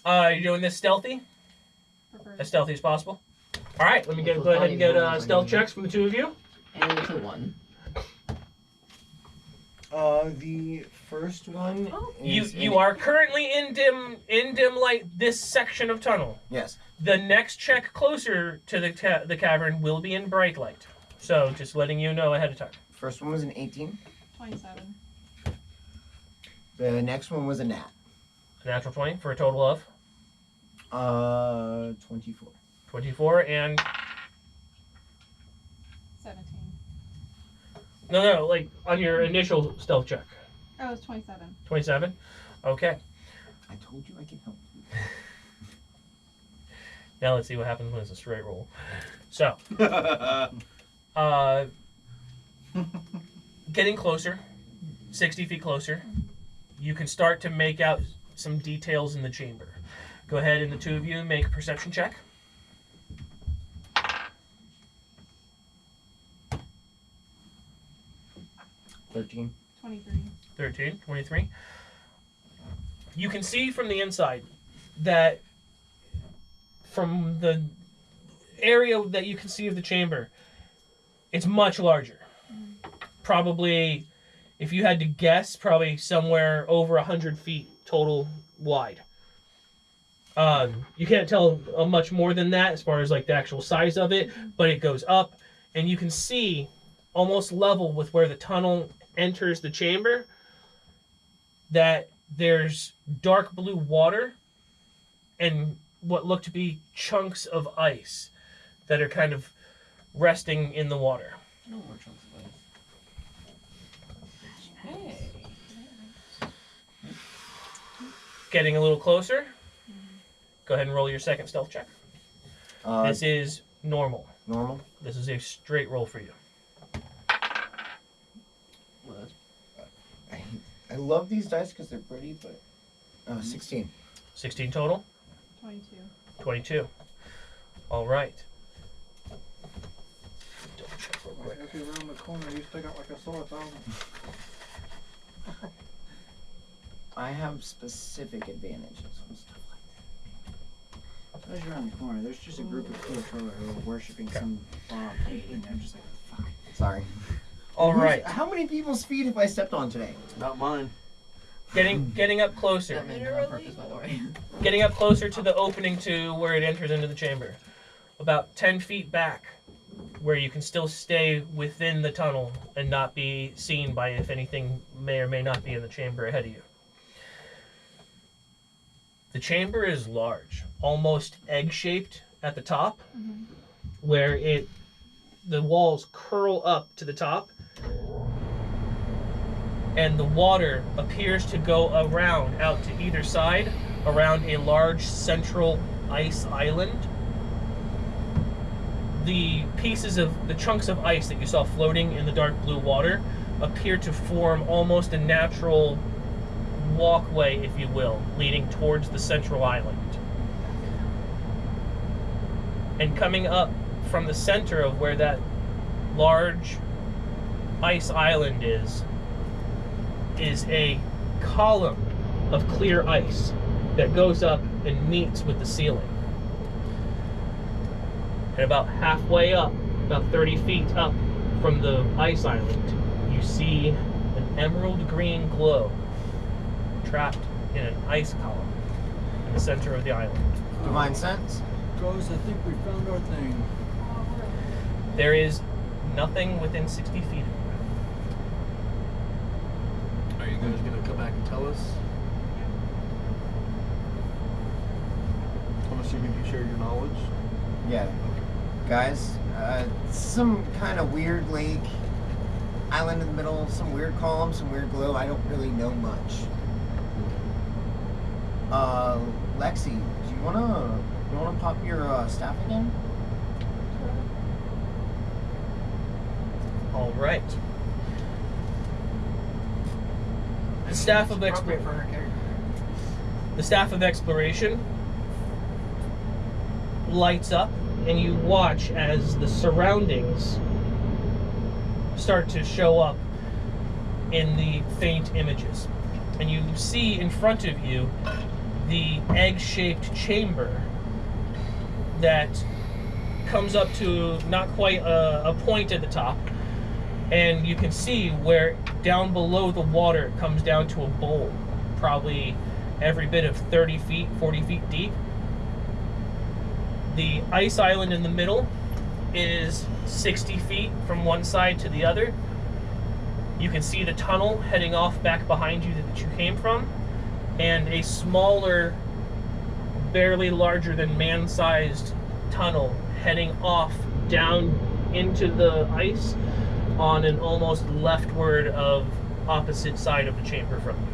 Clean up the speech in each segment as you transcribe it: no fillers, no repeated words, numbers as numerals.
You're doing this stealthy? As stealthy as possible? Alright, let me go ahead and get stealth checks from the two of you. And it's a 1. The first one You are currently in dim light this section of tunnel. Yes. The next check closer to the cavern will be in bright light. So just letting you know ahead of time. First one was an 18. 27. The next one was a nat. A natural 20 for a total of 24. 24 and 17. no, like on your initial stealth check. Oh, it's 27. 27. Okay. I told you I can help you. Now let's see what happens when it's a straight roll. So, getting closer, 60 feet closer, you can start to make out some details in the chamber. Go ahead and the two of you make a perception check. 13. 23. 23. You can see from the inside that from the area that you can see of the chamber, it's much larger. Probably, if you had to guess, probably somewhere over 100 feet total wide. You can't tell much more than that as far as like the actual size of it, but it goes up, and you can see almost level with where the tunnel enters the chamber that there's dark blue water and what look to be chunks of ice that are kind of resting in the water. No more chunks of ice. Hey. Getting a little closer. Go ahead and roll your second stealth check. This is normal. Normal? This is a straight roll for you. Well, that's... I love these dice because they're pretty, but... 16. 16 total? 22. 22. All right. Double check real quick. If you around the corner, you stick out like a sore thumb. I have specific advantages on stuff like As you're around the corner, there's just a group of Cleopatra who are worshipping some and they're just like, fuck. that. Sorry. All right. How many people's feet have I stepped on today? Not mine. Getting up closer. That made on purpose, by the way. Getting up closer to the opening to where it enters into the chamber. About 10 feet back, where you can still stay within the tunnel and not be seen by if anything may or may not be in the chamber ahead of you. The chamber is large, almost egg-shaped at the top, where the walls curl up to the top, and the water appears to go around out to either side around a large central ice island. The pieces of the chunks of ice that you saw floating in the dark blue water appear to form almost a natural walkway, if you will, leading towards the central island. And coming up from the center of where that large ice island is a column of clear ice that goes up and meets with the ceiling. And about halfway up, about 30 feet up from the ice island, you see an emerald green glow trapped in an ice column in the center of the island. Divine sense? Guys, I think we found our thing. There is nothing within 60 feet of you. Are you guys gonna come back and tell us? I'm assuming you share your knowledge. Yeah. Guys, some kind of weird lake, island in the middle, some weird column, some weird glow. I don't really know much. Lexi, do you wanna pop your staff again? All right. The staff of exploration lights up, and you watch as the surroundings start to show up in the faint images. And you see in front of you the egg-shaped chamber that comes up to not quite a point at the top, and you can see where down below the water it comes down to a bowl, probably every bit of 30 feet, 40 feet deep. The ice island in the middle is 60 feet from one side to the other. You can see the tunnel heading off back behind you that you came from, and a smaller, barely larger than man-sized tunnel heading off down into the ice on an almost leftward of opposite side of the chamber from you.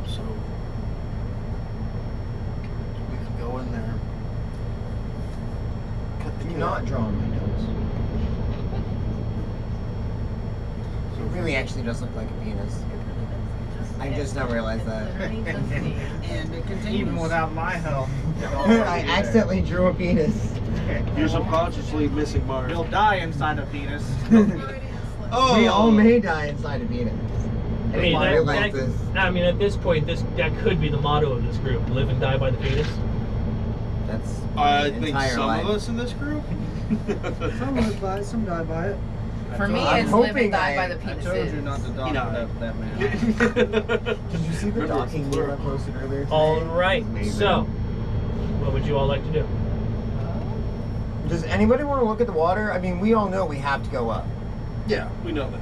So we can go in there. Cut the Do cap. not draw on my nose. So It really actually does look like a penis. I just now realized that. And it continues. Even without my help. I accidentally drew a penis. you're subconsciously missing Mars. You'll die inside a penis. Oh, we all may die inside a penis. I mean, I realize this. at this point, that could be the motto of this group: live and die by the penis. That's my I think entire some life. of us in this group. Some live by it, some die by it. For me, I'm it's live hoping and die by the I penises. told you not to dock that man. Did you see the docking deal I posted earlier today? All right. Amazing. So, what would you all like to do? Does anybody want to look at the water? I mean, we all know we have to go up. Yeah, we know that.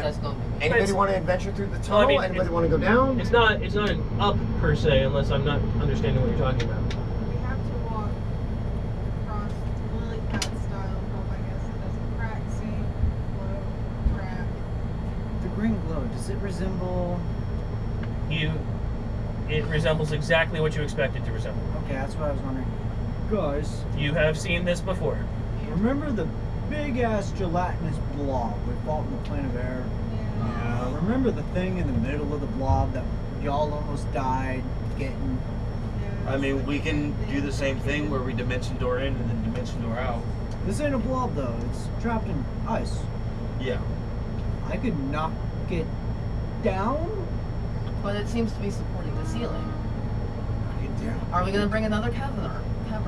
That's gonna be me. Anybody It's- want to adventure through the Well, tunnel? I mean, Anybody it's- want to go down? It's not an up per se, unless I'm not understanding what you're talking about. We have to walk across lily pad style rope, I guess. It doesn't crack, sink, float, trap. The green glow, does it resemble... It resembles exactly what you expect it to resemble. Okay, that's what I was wondering. Guys, You have seen this before. remember the big-ass gelatinous blob we fought in the plane of air? Yeah. Remember the thing in the middle of the blob that y'all almost died getting? I mean, we can do the same thing where we dimension door in and then dimension door out. This ain't a blob though, it's trapped in ice. Yeah. I could knock it down? But it seems to be supporting the ceiling. Yeah. Are we gonna bring another cavern?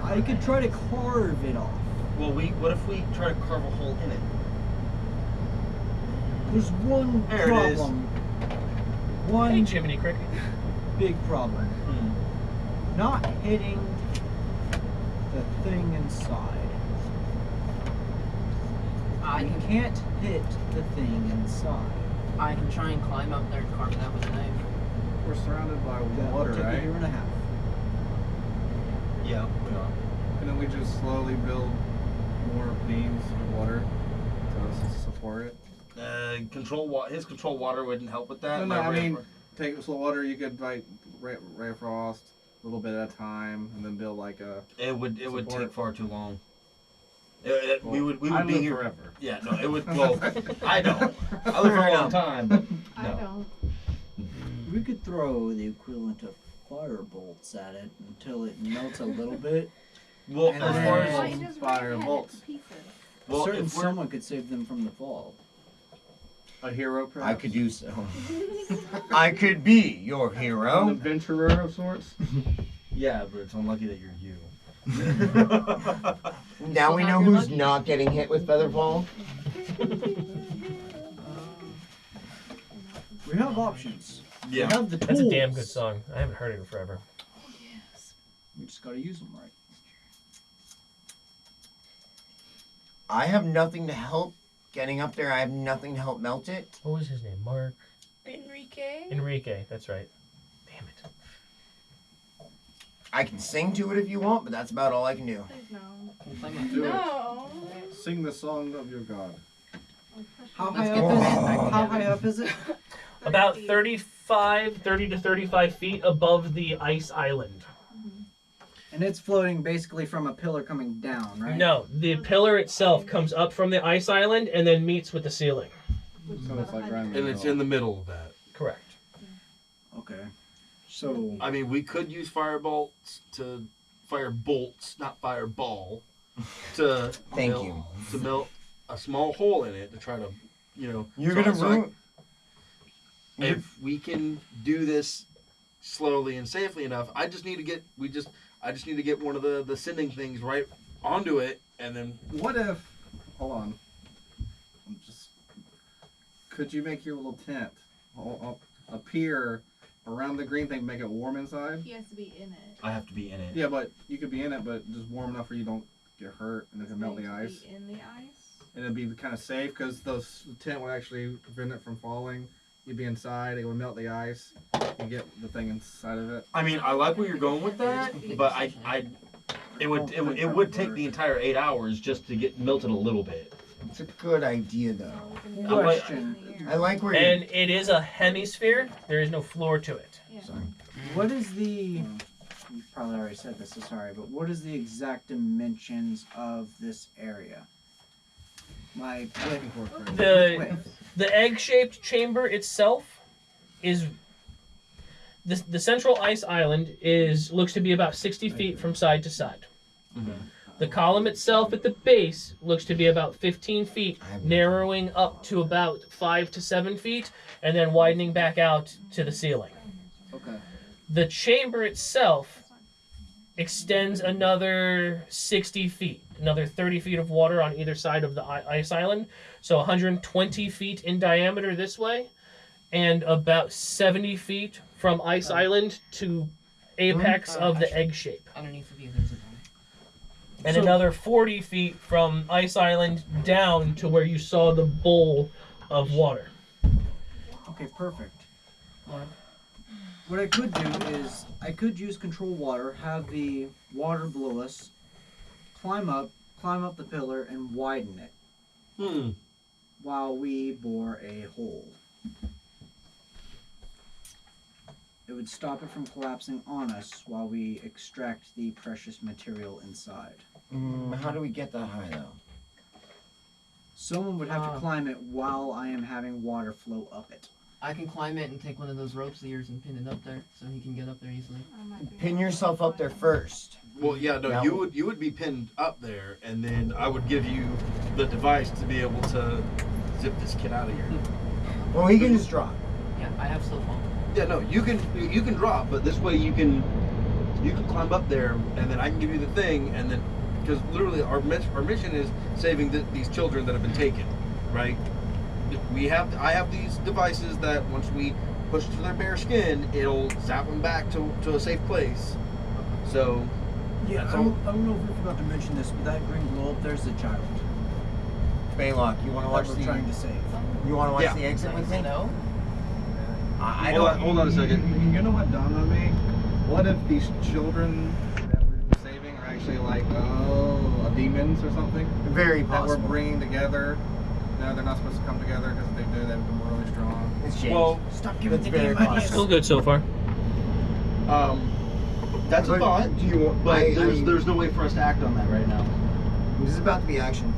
I could try to carve it off. Well, what if we try to carve a hole in it? There's one There it is. problem. Hey, One Jiminy Cricket. big problem. Not hitting the thing inside. I You can can't hit the thing inside. I can try and climb up there and carve it out with a knife. We're surrounded by That will water, take a right? year and a half. Yeah, we are. Couldn't we just slowly build more beams of water to support it? His control water wouldn't help with that. No, My I ray- mean, take slow water. You could like ray frost a little bit at a time, and then build like a. it would support. take far too long. We would I be live here forever. Yeah, no, it would. Well, I don't. I live for a long time, but I no. don't. We could throw the equivalent of fire bolts at it until it melts a little bit. Well, And as then- far Why as you just fire ran it bolts. to pieces? well, Certain if we're, someone could save them from the fall. A hero, perhaps. I could do so. I could be your An hero. adventurer of sorts. yeah, but it's unlucky that you're you. Now we know who's not getting hit with Featherfall. We have options. Yeah. We have the tools. That's a damn good song. I haven't heard it in forever. We just gotta use them right. I have nothing to help getting up there. I have nothing to help melt it. What was his name? Mark Enrique? Enrique. That's right. Damn it. I can sing to it if you want, but that's about all I can do. Please no. Do No. it. Sing the song of your god. How Let's high get up the is band back it? How together. high up is it? About 30 30 to 35 feet above the ice island. And it's floating basically from a pillar coming down, right? No, the pillar itself comes up from the ice island and then meets with the ceiling. which is So about it's like 100. right in the And it's middle. in the middle of that. Correct. Okay. So I mean, we could use fire bolts, not fireball, to Thank melt, you. to melt a small hole in it to try to, You're gonna ruin. so- so I- You're gonna ruin. so if we can do this slowly and safely enough, I just need to get one of the sending things right onto it, and then What if? Hold on. Could you make your little tent appear around the green thing, make it warm inside? He has to be in it. I have to be in it. Yeah, but you could be in it, but just warm enough where you don't get hurt and it can melt the ice. Be in the ice. And it'd be kind of safe because the tent would actually prevent it from falling. You'd be inside, it would melt the ice. You get the thing inside of it. I mean, I like where you're going with that, but it would take the entire 8 hours just to get melted a little bit. It's a good idea, though. Question. I like where And it is a hemisphere. There is no floor to it. Yeah. Sorry. What is the? You probably already said this. So sorry, but what is the exact dimensions of this area? Like The egg-shaped chamber itself is the central ice island looks to be about 60 feet from side to side. Mm-hmm. The column itself at the base looks to be about 15 feet, narrowing up to about 5 to 7 feet, and then widening back out to the ceiling. Okay. The chamber itself extends another 60 feet, another 30 feet of water on either side of the ice island, so 120 feet in diameter this way, and about 70 feet from ice island to apex of the egg shape. Underneath of you, there's a door. And another 40 feet from ice island down to where you saw the bowl of water. Okay, perfect. What I could do is I could use control water, have the water below us, climb up the pillar, and widen it while we bore a hole. It would stop it from collapsing on us while we extract the precious material inside. How do we get that high, though? Someone would have to climb it while I am having water flow up it. I can climb it and take one of those ropes of yours and pin it up there so he can get up there easily. Pin yourself up there first. well, yeah, no, you would be pinned up there, and then I would give you the device to be able to zip this kid out of here. Well, he can just drop. Yeah, I have still fall. Yeah, no, you can drop, but this way you can climb up there, and then I can give you the thing, and then because literally our mission is saving these children that have been taken, right? I have these devices that once we push to their bare skin, it'll zap them back to a safe place. So Yeah, I don't know if we forgot to mention this, but that green glow up there's the child Baylock, you want to watch that we're trying to save. You want to watch Yeah. the exit with me? No? I hold don't. on a second. You know what dawned on me? What if these children that we're saving are actually like, demons or something? Very That we're possible. bringing together? No, they're not supposed to come together because if they do, they become really strong. It's James. Well, Stop giving That's the very damn possible. Still good so far. That's a But thought, do you want? but I mean, there's no way for us to act on that right now. this is about to be action.